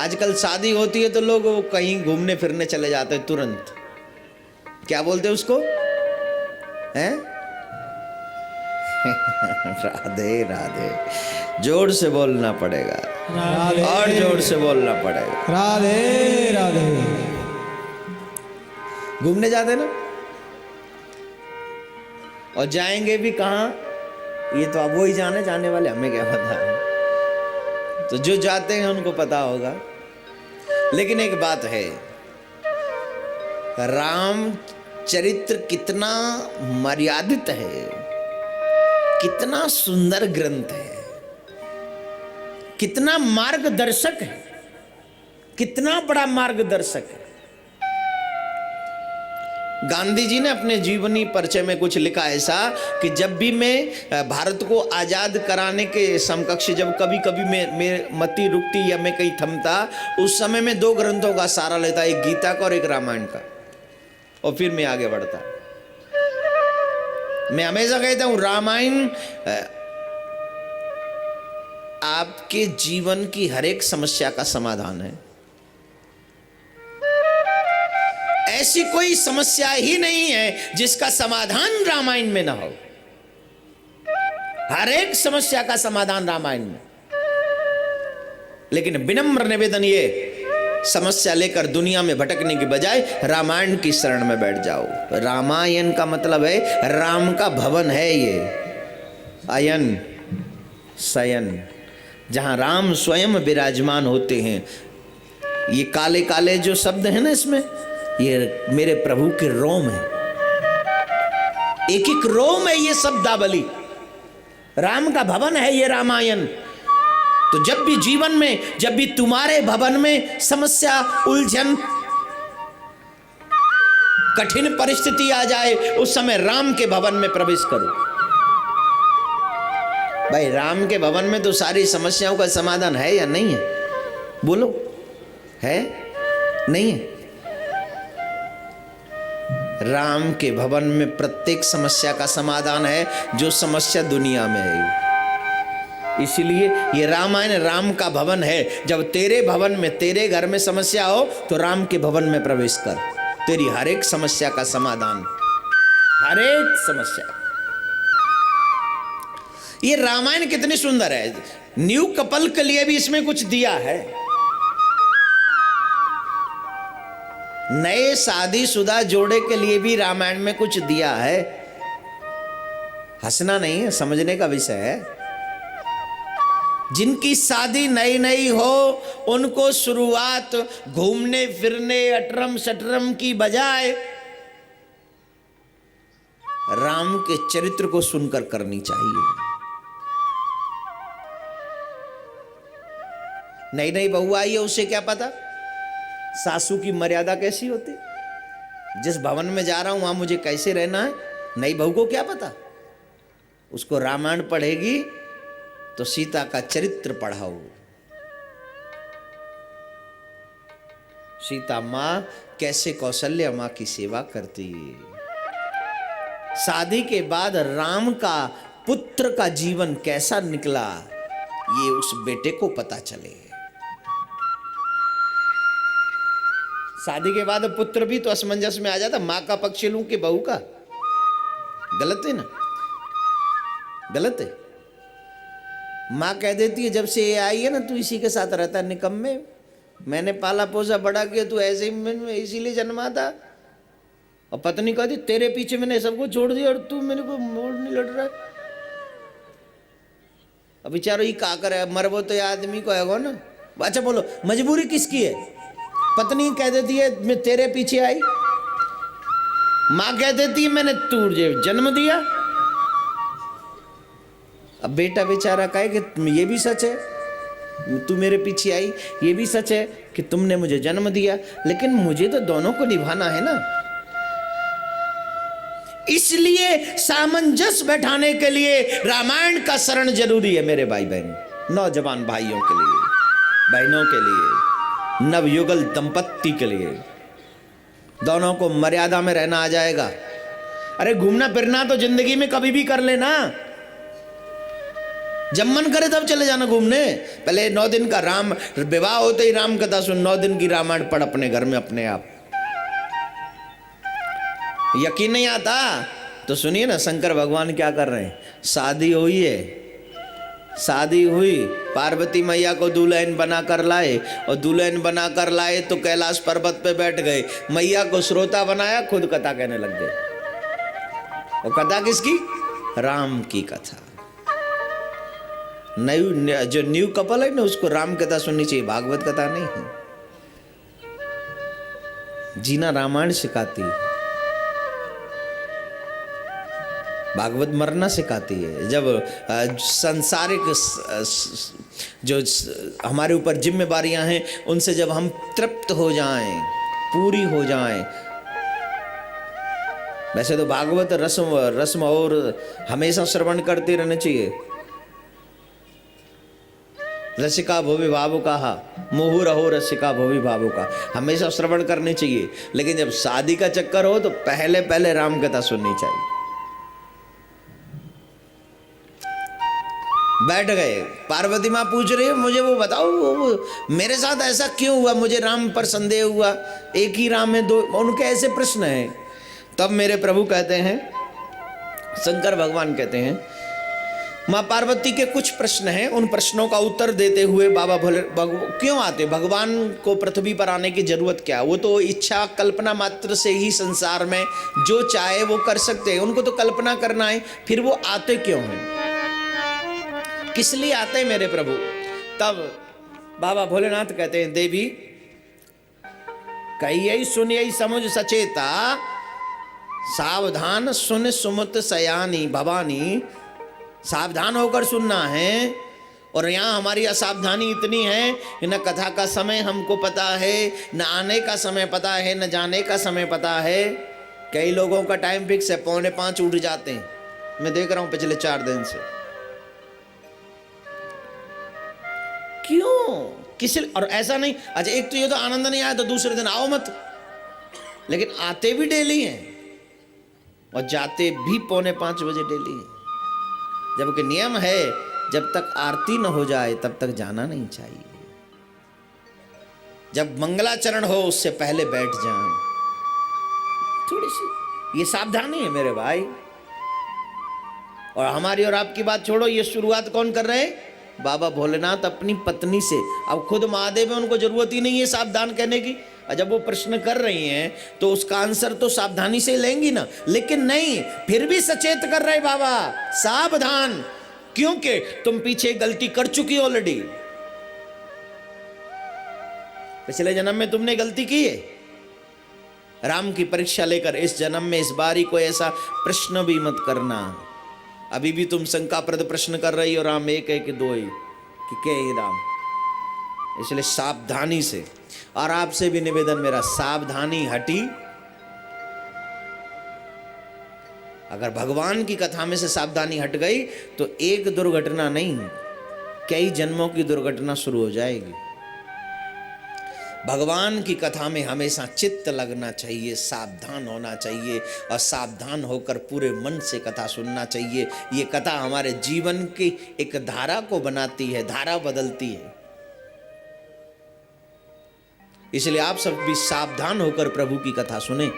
आजकल शादी होती है तो लोग वो कहीं घूमने फिरने चले जाते हैं तुरंत। क्या बोलते हैं उसको, हैं? राधे राधे। जोर से बोलना पड़ेगा, राधे और जोर से बोलना पड़ेगा। राधे राधे। घूमने जाते ना, और जाएंगे भी कहाँ, ये तो अब वो ही जाने, जाने वाले हमें क्या पता है। तो जो जाते हैं उनको पता होगा। लेकिन एक बात है, राम चरित्र कितना मर्यादित है, कितना सुंदर ग्रंथ है, कितना मार्गदर्शक है, कितना बड़ा मार्गदर्शक है। गांधी जी ने अपने जीवनी परिचय में कुछ लिखा ऐसा कि जब भी मैं भारत को आजाद कराने के समकक्ष जब कभी कभी मैं मति रुकती या मैं कहीं थमता, उस समय में दो ग्रंथों का सहारा लेता, एक गीता का और एक रामायण का, और फिर मैं आगे बढ़ता। मैं हमेशा कहता हूं रामायण आपके जीवन की हर एक समस्या का समाधान है। ऐसी कोई समस्या ही नहीं है जिसका समाधान रामायण में ना हो। हर एक समस्या का समाधान रामायण में। लेकिन विनम्र निवेदन ये, समस्या लेकर दुनिया में भटकने की बजाय रामायण की शरण में बैठ जाओ। रामायण का मतलब है राम का भवन है ये, अयन शयन, जहां राम स्वयं विराजमान होते हैं। ये काले काले जो शब्द है ना इसमें, ये मेरे प्रभु के रोम है, एक एक रोम है ये शब्दावली। राम का भवन है ये रामायण। तो जब भी जीवन में, जब भी तुम्हारे भवन में समस्या, उलझन, कठिन परिस्थिति आ जाए, उस समय राम के भवन में प्रवेश करो। भाई राम के भवन में तो सारी समस्याओं का समाधान है या नहीं है? बोलो, है नहीं है? राम के भवन में प्रत्येक समस्या का समाधान है जो समस्या दुनिया में है। इसीलिए ये रामायण राम का भवन है। जब तेरे भवन में, तेरे घर में समस्या हो तो राम के भवन में प्रवेश कर, तेरी हर एक समस्या का समाधान, हर एक समस्या। ये रामायण कितनी सुंदर है। न्यू कपल के लिए भी इसमें कुछ दिया है। नए शादीशुदा जोड़े के लिए भी रामायण में कुछ दिया है। हंसना नहीं है, समझने का विषय है। जिनकी शादी नई नई हो उनको शुरुआत घूमने फिरने अटरम सटरम की बजाय राम के चरित्र को सुनकर करनी चाहिए। नई नई बहू आई है, उसे क्या पता सासू की मर्यादा कैसी होती, जिस भवन में जा रहा हूं वहां मुझे कैसे रहना है। नई बहू को क्या पता। उसको रामायण पढ़ेगी तो सीता का चरित्र पढ़ाओ। सीता मां कैसे कौशल्या मां की सेवा करती है। शादी के बाद राम का पुत्र का जीवन कैसा निकला, ये उस बेटे को पता चले। शादी के बाद पुत्र भी तो असमंजस में आ जाता, मां का पक्ष लूं कि बहू का। गलत है ना, गलत है। मां कह देती है जब से ये आई है ना तू इसी के साथ रहता, निकम्मे, मैंने पाला पोसा बड़ा किया, तू ऐसे ही इसीलिए जन्मा था। और पत्नी कहती तेरे पीछे मैंने सबको छोड़ दिया और तू मेरे को मोड़ नहीं लड़ रहा है। अब बेचारो ये का करे, मरबो तो आदमी को है ना। अच्छा बोलो, मजबूरी किसकी है? पत्नी कह देती है मैं तेरे पीछे आई, मां कह देती है मैंने तुझे जन्म दिया। अब बेटा बेचारा कहे कि ये भी सच है तू मेरे पीछे आई, ये भी सच है कि तुमने मुझे जन्म दिया, लेकिन मुझे तो दोनों को निभाना है ना। इसलिए सामंजस्य बैठाने के लिए रामायण का शरण जरूरी है मेरे भाई बहन, नौजवान भाइयों के लिए, बहनों के लिए, नवयुगल दंपत्ति के लिए। दोनों को मर्यादा में रहना आ जाएगा। अरे घूमना फिरना तो जिंदगी में कभी भी कर लेना। जब मन करे तब चले जाना घूमने। पहले 9 दिन का राम विवाह होते ही राम कथा सुन, 9 दिन की रामायण पढ़ अपने घर में अपने आप। यकीन नहीं आता तो सुनिए ना, शंकर भगवान क्या कर रहे हैं। शादी हुई है, शादी हुई, पार्वती मैया को दुल्हन बना कर लाए, और दुल्हन बना कर लाए तो कैलाश पर्वत पे बैठ गए, मैया को श्रोता बनाया, खुद कथा कहने लग गए। और कथा किसकी? राम की कथा। जो न्यू कपल है ना, उसको राम कथा सुननी चाहिए, भागवत कथा नहीं है। जीना रामायण सिखाती है, भागवत मरना सिखाती है। जब संसारिक जो हमारे ऊपर जिम्मेवारियां हैं उनसे जब हम तृप्त हो जाएं, पूरी हो जाएं। वैसे तो भागवत रस्म और हमेशा श्रवण करते रहना चाहिए। रसिका भोवि भावुका, मुहुर हो रसिका भोवि भावुका, हमेशा श्रवण करनी चाहिए। लेकिन जब शादी का चक्कर हो तो पहले पहले राम कथा सुननी चाहिए। बैठ गए, पार्वती माँ पूछ रही है मुझे वो बताओ, वो मेरे साथ ऐसा क्यों हुआ, मुझे राम पर संदेह हुआ, एक ही राम है दो, उनके ऐसे प्रश्न हैं। तब मेरे प्रभु कहते हैं, शंकर भगवान कहते हैं, माँ पार्वती के कुछ प्रश्न हैं, उन प्रश्नों का उत्तर देते हुए बाबा भोले क्यों आते, भगवान को पृथ्वी पर आने की जरूरत क्या? वो तो इच्छा कल्पना मात्र से ही संसार में जो चाहे वो कर सकते हैं, उनको तो कल्पना करना है, फिर वो आते क्यों हैं, किस लिए आते हैं मेरे प्रभु? तब बाबा भोलेनाथ कहते हैं, देवी कहिए सुनिए समुझ सचेता, सावधान सुन सुमत सयानी भवानी, सावधान होकर सुनना है। और यहाँ हमारी असावधानी इतनी है कि न कथा का समय हमको पता है, न आने का समय पता है, न जाने का समय पता है। कई लोगों का टाइम फिक्स है, 4:45 उठ जाते हैं, मैं देख रहा हूं पिछले 4 दिन से। क्यों? किस? और ऐसा नहीं, अच्छा एक तो ये तो आनंद नहीं आया तो दूसरे दिन आओ मत, लेकिन आते भी डेली हैं और जाते भी 4:45 बजे डेली हैं। जबकि नियम है जब तक आरती न हो जाए तब तक जाना नहीं चाहिए, जब मंगलाचरण हो उससे पहले बैठ जाएं। थोड़ी सी ये सावधानी है मेरे भाई। और हमारी और आपकी बात छोड़ो, ये शुरुआत कौन कर रहे हैं? बाबा भोलेनाथ अपनी पत्नी से। अब खुद महादेव है, उनको जरूरत ही नहीं है सावधान कहने की। और जब वो प्रश्न कर रही हैं तो उसका आंसर तो सावधानी से लेंगी ना, लेकिन नहीं, फिर भी सचेत कर रहे बाबा, सावधान, क्योंकि तुम पीछे गलती कर चुकी हो ऑलरेडी। पिछले जन्म में तुमने गलती की है, राम की परीक्षा लेकर इस जन्म में इस बारी को ऐसा प्रश्न भी मत करना। अभी भी तुम शंकाप्रद प्रश्न कर रही हो, राम एक है कि दो ही, कि क्या ही राम? इसलिए सावधानी से। और आपसे भी निवेदन मेरा, सावधानी हटी, अगर भगवान की कथा में से सावधानी हट गई तो एक दुर्घटना नहीं, कई जन्मों की दुर्घटना शुरू हो जाएगी। भगवान की कथा में हमेशा चित्त लगना चाहिए, सावधान होना चाहिए, और सावधान होकर पूरे मन से कथा सुनना चाहिए। ये कथा हमारे जीवन की एक धारा को बनाती है, धारा बदलती है। इसलिए आप सब भी सावधान होकर प्रभु की कथा सुने।